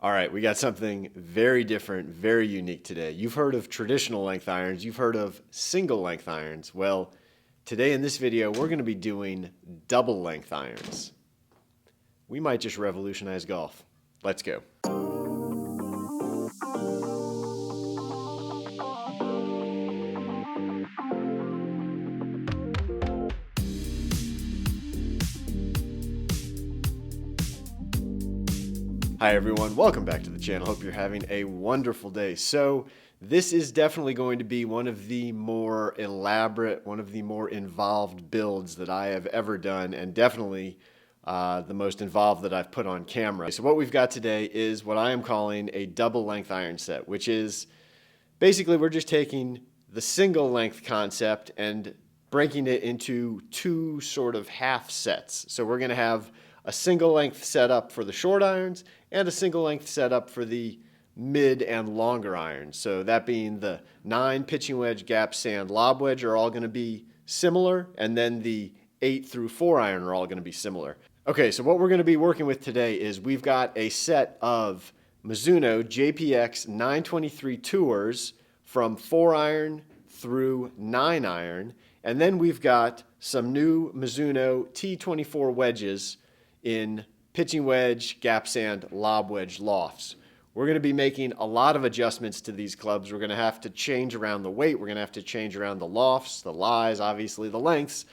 All right, we got something very different, very unique today. You've heard of traditional length irons, you've heard of single length irons. Well, today in this video, we're going to be doing double length irons. We might just revolutionize golf. Let's go. Hi everyone, welcome back to the channel. Hope you're having a wonderful day. So this is definitely going to be one of the more elaborate, one of the more involved builds that I have ever done, and definitely the most involved that I've put on camera. So what we've got today is what I am calling a double length iron set, which is basically we're just taking the single length concept and breaking it into two sort of half sets. So we're going to have a single length setup for the short irons and a single length setup for the mid and longer irons. So that being the 9 pitching wedge, gap sand, lob wedge are all going to be similar, and then the 8 through 4 iron are all going to be similar. Okay, so what we're going to be working with today is we've got a set of Mizuno JPX 923 tours from 4 iron through 9 iron, and then we've got some new Mizuno T24 wedges in pitching wedge, gap sand, lob wedge lofts. We're going to be making a lot of adjustments to these clubs. We're going to have to change around the weight. We're going to have to change around the lofts, the lies, obviously the lengths.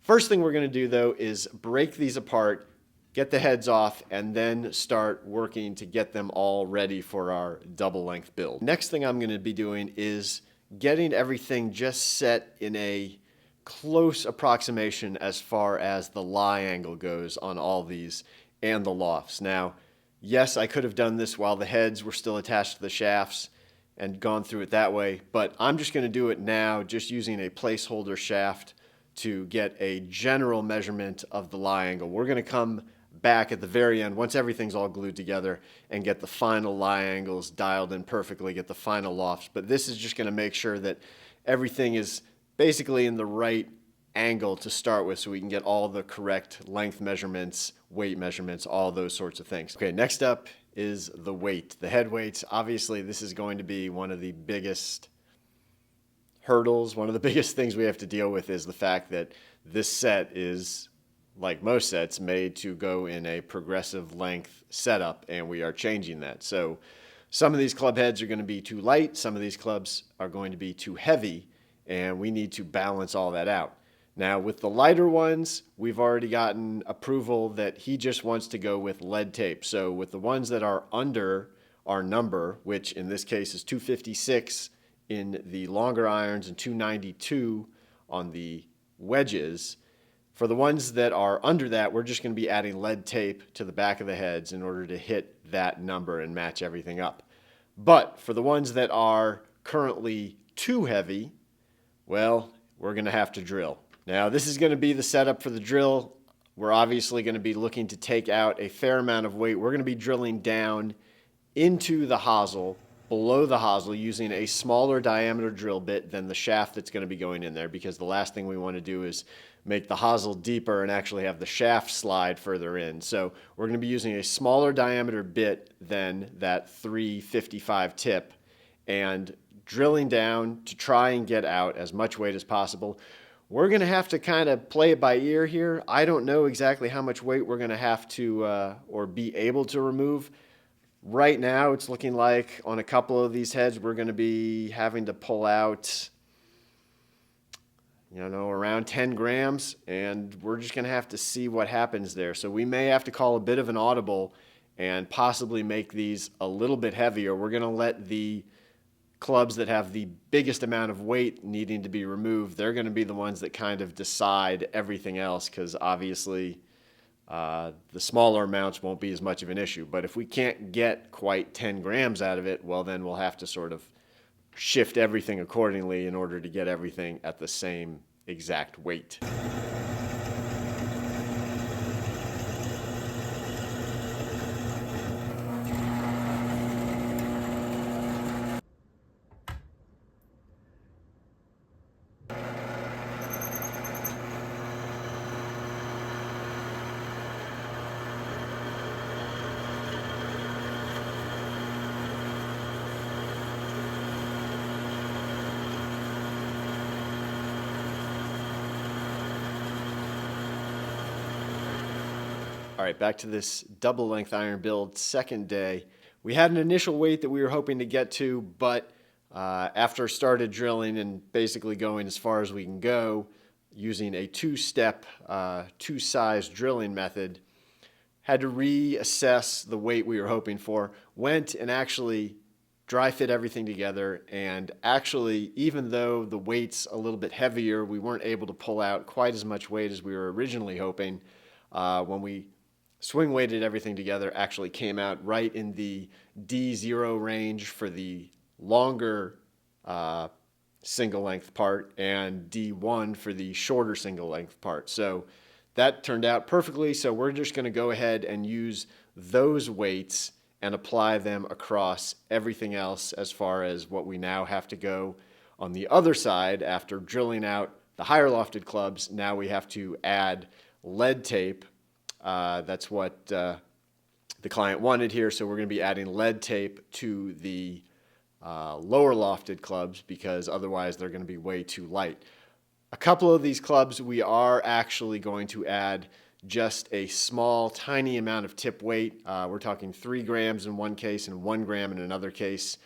First thing we're going to do though is break these apart, get the heads off, and then start working to get them all ready for our double length build. Next thing I'm going to be doing is getting everything just set in a close approximation as far as the lie angle goes on all these and the lofts. Now, yes, I could have done this while the heads were still attached to the shafts and gone through it that way, but I'm just going to do it now just using a placeholder shaft to get a general measurement of the lie angle. We're going to come back at the very end once everything's all glued together and get the final lie angles dialed in perfectly, get the final lofts. But this is just going to make sure that everything is basically in the right angle to start with so we can get all the correct length measurements, weight measurements, all those sorts of things. Okay, next up is the weight, the head weights. Obviously, this is going to be one of the biggest hurdles. One of the biggest things we have to deal with is the fact that this set is, like most sets, made to go in a progressive length setup, and we are changing that. So some of these club heads are going to be too light, some of these clubs are going to be too heavy, and we need to balance all that out. Now, with the lighter ones, we've already gotten approval that he just wants to go with lead tape. So with the ones that are under our number, which in this case is 256 in the longer irons and 292 on the wedges, for the ones that are under that, we're just going to be adding lead tape to the back of the heads in order to hit that number and match everything up. But for the ones that are currently too heavy, well, we're going to have to drill. Now, this is going to be the setup for the drill. We're obviously going to be looking to take out a fair amount of weight. We're going to be drilling down into the hosel, below the hosel, using a smaller diameter drill bit than the shaft that's going to be going in there, because the last thing we want to do is make the hosel deeper and actually have the shaft slide further in. So we're going to be using a smaller diameter bit than that 355 tip and drilling down to try and get out as much weight as possible. We're going to have to kind of play it by ear here. I don't know exactly how much weight we're going to have to or be able to remove. Right now, it's looking like on a couple of these heads, we're going to be having to pull out, around 10 grams, and we're just going to have to see what happens there. So we may have to call a bit of an audible and possibly make these a little bit heavier. We're going to let the clubs that have the biggest amount of weight needing to be removed, they're going to be the ones that kind of decide everything else, because obviously the smaller amounts won't be as much of an issue. But if we can't get quite 10 grams out of it, well, then we'll have to sort of shift everything accordingly in order to get everything at the same exact weight. right, back to this double length iron build, second day. We had an initial weight that we were hoping to get to, but after started drilling and basically going as far as we can go using a two-step, two-size drilling method, had to reassess the weight we were hoping for, went and actually dry fit everything together, and actually, even though the weight's a little bit heavier, we weren't able to pull out quite as much weight as we were originally hoping. When we swing weighted everything together, actually came out right in the D0 range for the longer single length part and D1 for the shorter single length part. So that turned out perfectly. So we're just going to go ahead and use those weights and apply them across everything else as far as what we now have to go on the other side. After drilling out the higher lofted clubs, now we have to add lead tape. That's what the client wanted here. So we're going to be adding lead tape to the lower lofted clubs because otherwise they're going to be way too light. A couple of these clubs we are actually going to add just a small, tiny amount of tip weight. We're talking 3 grams in one case and 1 gram in another case.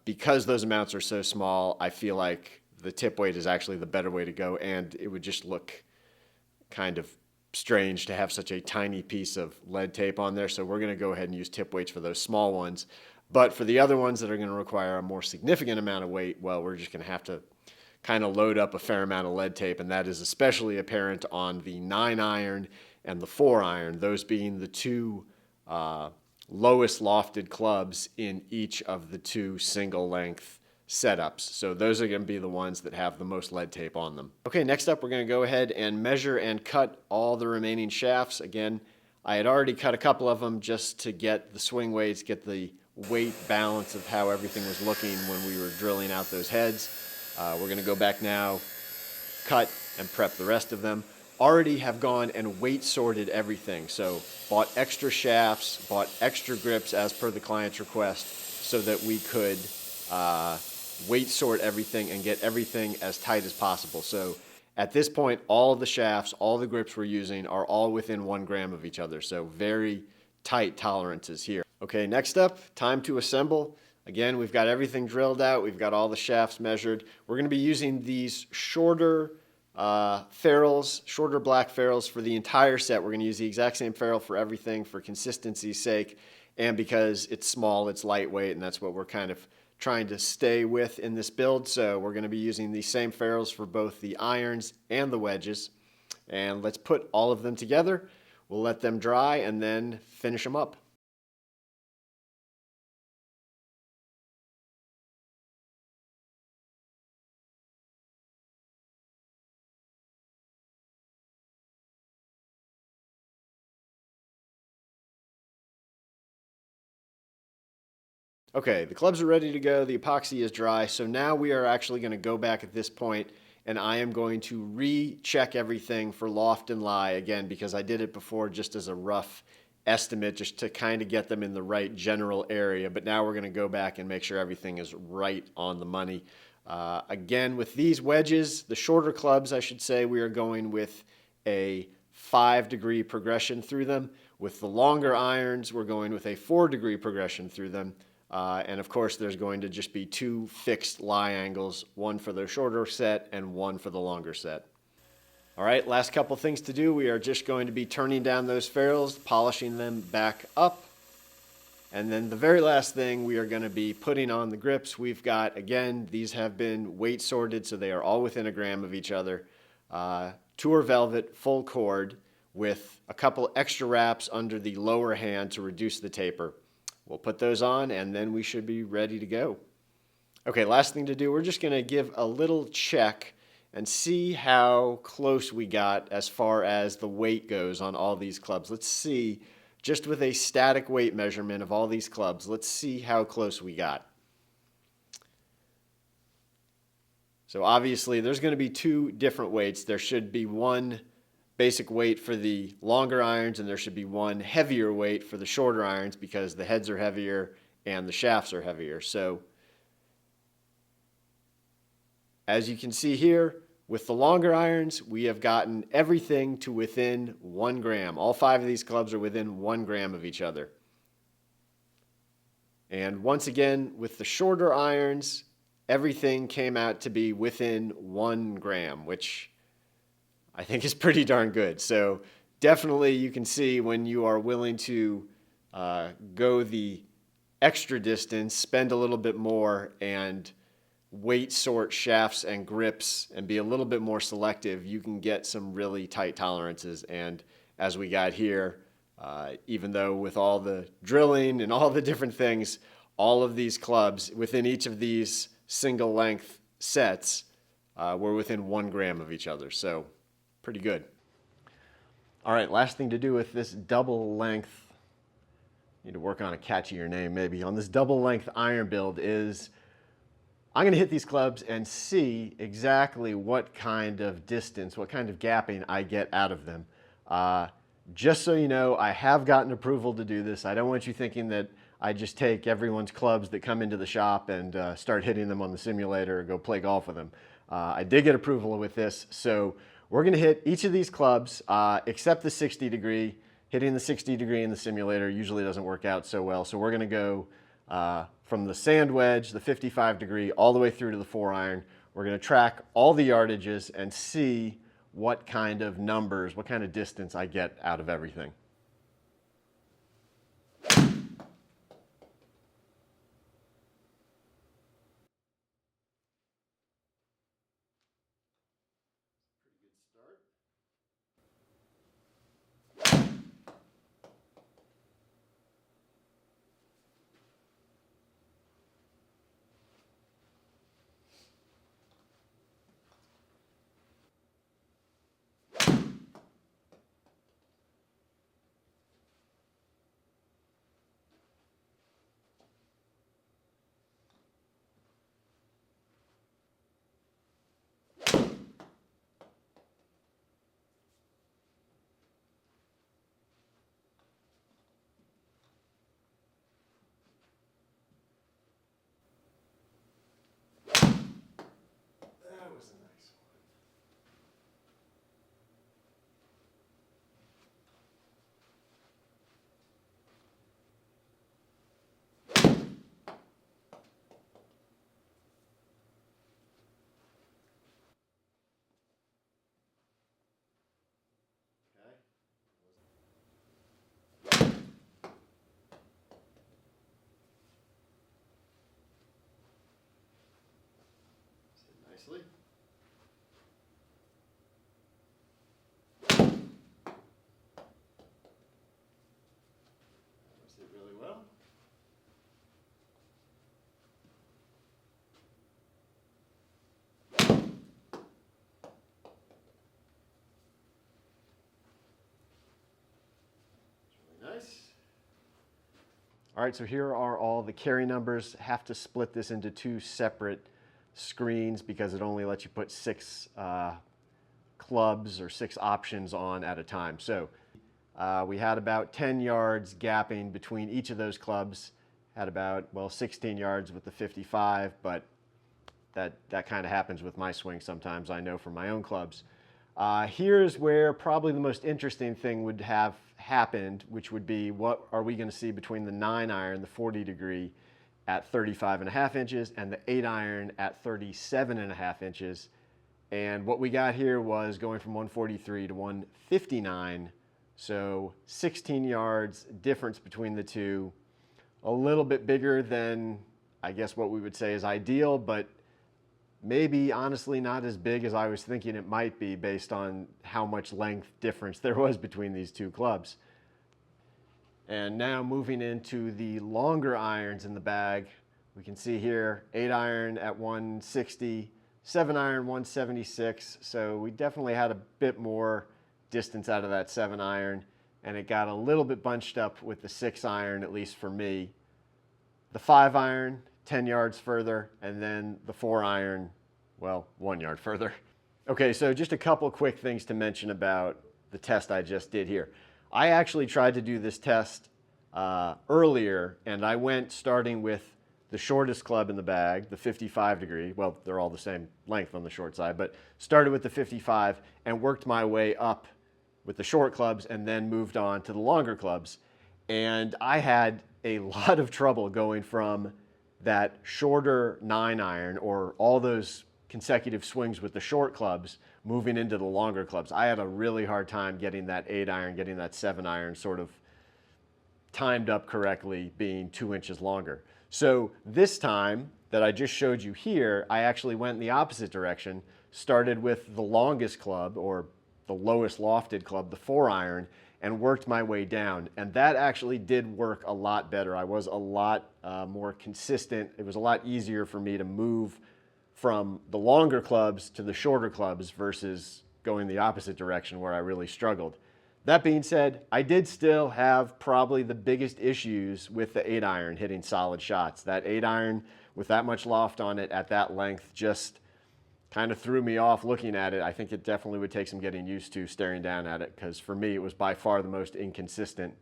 Because those amounts are so small, I feel like the tip weight is actually the better way to go, and it would just look kind of strange to have such a tiny piece of lead tape on there. So we're going to go ahead and use tip weights for those small ones. But for the other ones that are going to require a more significant amount of weight, well, we're just going to have to kind of load up a fair amount of lead tape, and that is especially apparent on the 9 iron and the 4 iron, those being the two lowest lofted clubs in each of the 2 single length setups. So those are going to be the ones that have the most lead tape on them. Okay, next up we're going to go ahead and measure and cut all the remaining shafts. Again, I had already cut a couple of them just to get the swing weights, get the weight balance of how everything was looking when we were drilling out those heads. We're going to go back now, cut and prep the rest of them. Already have gone and weight sorted everything. So bought extra shafts, bought extra grips as per the client's request so that we could weight sort everything and get everything as tight as possible. So at this point, all the shafts, all the grips we're using are all within 1 gram of each other. So very tight tolerances here. Okay, next up, time to assemble. Again, we've got everything drilled out. We've got all the shafts measured. We're going to be using these shorter ferrules, shorter black ferrules for the entire set. We're going to use the exact same ferrule for everything for consistency's sake. And because it's small, it's lightweight, and that's what we're kind of trying to stay with in this build. So we're going to be using these same ferrules for both the irons and the wedges. And let's put all of them together. We'll let them dry and then finish them up. Okay, the clubs are ready to go. The epoxy is dry. So now we are actually going to go back at this point and I am going to recheck everything for loft and lie again because I did it before just as a rough estimate just to kind of get them in the right general area. But now we're going to go back and make sure everything is right on the money. Again, with these wedges, the shorter clubs, I should say, we are going with a 5-degree progression through them. With the longer irons, we're going with a 4-degree progression through them. And of course, there's going to just be 2 fixed lie angles, one for the shorter set and one for the longer set. All right, last couple things to do. We are just going to be turning down those ferrules, polishing them back up. And then the very last thing, we are going to be putting on the grips. We've got, again, these have been weight sorted, so they are all within 1 gram of each other. Tour velvet, full cord, with a couple extra wraps under the lower hand to reduce the taper. We'll put those on and then we should be ready to go. Okay, last thing to do, we're just going to give a little check and see how close we got as far as the weight goes on all these clubs. Let's see, just with a static weight measurement of all these clubs, let's see how close we got. So obviously there's going to be 2 different weights. There should be one basic weight for the longer irons and there should be one heavier weight for the shorter irons because the heads are heavier and the shafts are heavier. So as you can see here, With the longer irons, we have gotten everything to within 1 gram. All 5 of these clubs are within 1 gram of each other. And once again, with the shorter irons, everything came out to be within 1 gram, which I think is pretty darn good. So definitely you can see when you are willing to go the extra distance, spend a little bit more, and weight sort shafts and grips and be a little bit more selective, you can get some really tight tolerances. And as we got here, even though with all the drilling and all the different things, all of these clubs within each of these single length sets were within 1 gram of each other. So pretty good. All right, last thing to do with this double length, need to work on a catchier name maybe, on this double length iron build is I'm going to hit these clubs and see exactly what kind of distance, what kind of gapping I get out of them. Just so you know, I have gotten approval to do this. I don't want you thinking that I just take everyone's clubs that come into the shop and start hitting them on the simulator or go play golf with them. I did get approval with this, so we're going to hit each of these clubs except the 60 degree. Hitting the 60 degree in the simulator usually doesn't work out so well, so we're going to go from the sand wedge, the 55 degree, all the way through to the 4-iron. We're going to track all the yardages and see what kind of numbers, what kind of distance I get out of everything. That was a nice one. Nicely. That did really well. Really nice. All right, so here are all the carry numbers. Have to split this into 2 separate screens because it only lets you put 6 clubs or 6 options on at a time. So we had about 10 yards gapping between each of those clubs. Had about, well, 16 yards with the 55, but that kind of happens with my swing sometimes, I know from my own clubs. Here's where probably the most interesting thing would have happened, which would be what are we going to see between the 9-iron, the 40 degree, at 35.5 inches and the 8-iron at 37.5 inches. And what we got here was going from 143 to 159. So 16 yards difference between the two. A little bit bigger than, I guess, what we would say is ideal, but maybe honestly not as big as I was thinking it might be based on how much length difference there was between these two clubs. And now moving into the longer irons in the bag, we can see here 8-iron at 160, 7-iron 176. So we definitely had a bit more distance out of that 7-iron, and it got a little bit bunched up with the 6-iron, at least for me. The 5-iron, 10 yards further, and then the 4-iron, well, 1 yard further. Okay, so just a couple quick things to mention about the test I just did here. I actually tried to do this test earlier, and I went starting with the shortest club in the bag, the 55 degree. Well, they're all the same length on the short side, but started with the 55 and worked my way up with the short clubs and then moved on to the longer clubs. And I had a lot of trouble going from that shorter 9-iron or all those consecutive swings with the short clubs moving into the longer clubs. I had a really hard time getting that 8-iron, getting that 7-iron sort of timed up correctly, being 2 inches longer. So this time that I just showed you here, I actually went in the opposite direction, started with the longest club or the lowest lofted club, the 4-iron, and worked my way down. And that actually did work a lot better. I was a lot more consistent. It was a lot easier for me to move from the longer clubs to the shorter clubs versus going the opposite direction where I really struggled. That being said, I did still have probably the biggest issues with the 8-iron hitting solid shots. That 8-iron with that much loft on it at that length just kind of threw me off looking at it. I think it definitely would take some getting used to staring down at it, because for me it was by far the most inconsistent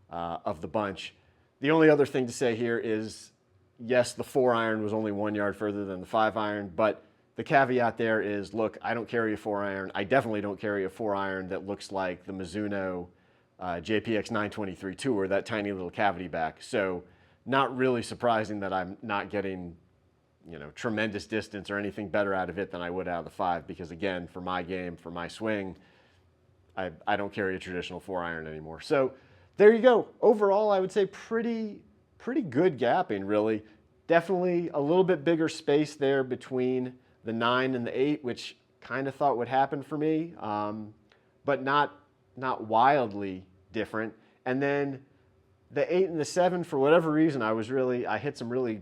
of the bunch. The only other thing to say here is, yes, the 4-iron was only 1 yard further than the 5-iron, but the caveat there is, look, I don't carry a 4-iron. I definitely don't carry a 4-iron that looks like the Mizuno JPX 923 Tour, that tiny little cavity back. So not really surprising that I'm not getting, tremendous distance or anything better out of it than I would out of the 5, because again, for my game, for my swing, I don't carry a traditional 4-iron anymore. So there you go. Overall, I would say pretty good gapping, really. Definitely a little bit bigger space there between the 9 and the 8, which kind of thought would happen for me, but not wildly different. And then the 8 and the 7, for whatever reason, I hit some really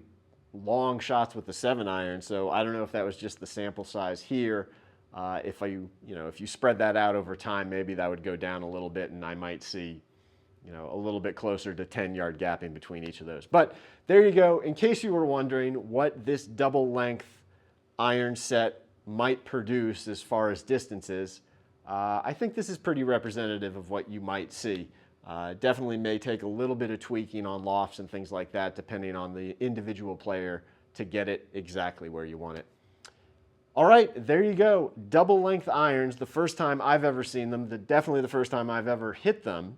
long shots with the 7-iron. So I don't know if that was just the sample size here. If you spread that out over time, maybe that would go down a little bit, and I might see a little bit closer to 10-yard gapping between each of those. But there you go. In case you were wondering what this double length iron set might produce as far as distances, I think this is pretty representative of what you might see. Definitely may take a little bit of tweaking on lofts and things like that, depending on the individual player, to get it exactly where you want it. All right, there you go. Double length irons, the first time I've ever seen them, definitely the first time I've ever hit them.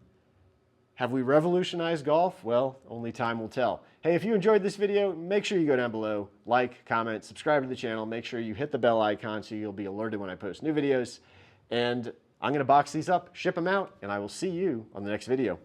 Have we revolutionized golf? Well, only time will tell. Hey, if you enjoyed this video, make sure you go down below, like, comment, subscribe to the channel, make sure you hit the bell icon so you'll be alerted when I post new videos. And I'm going to box these up, ship them out, and I will see you on the next video.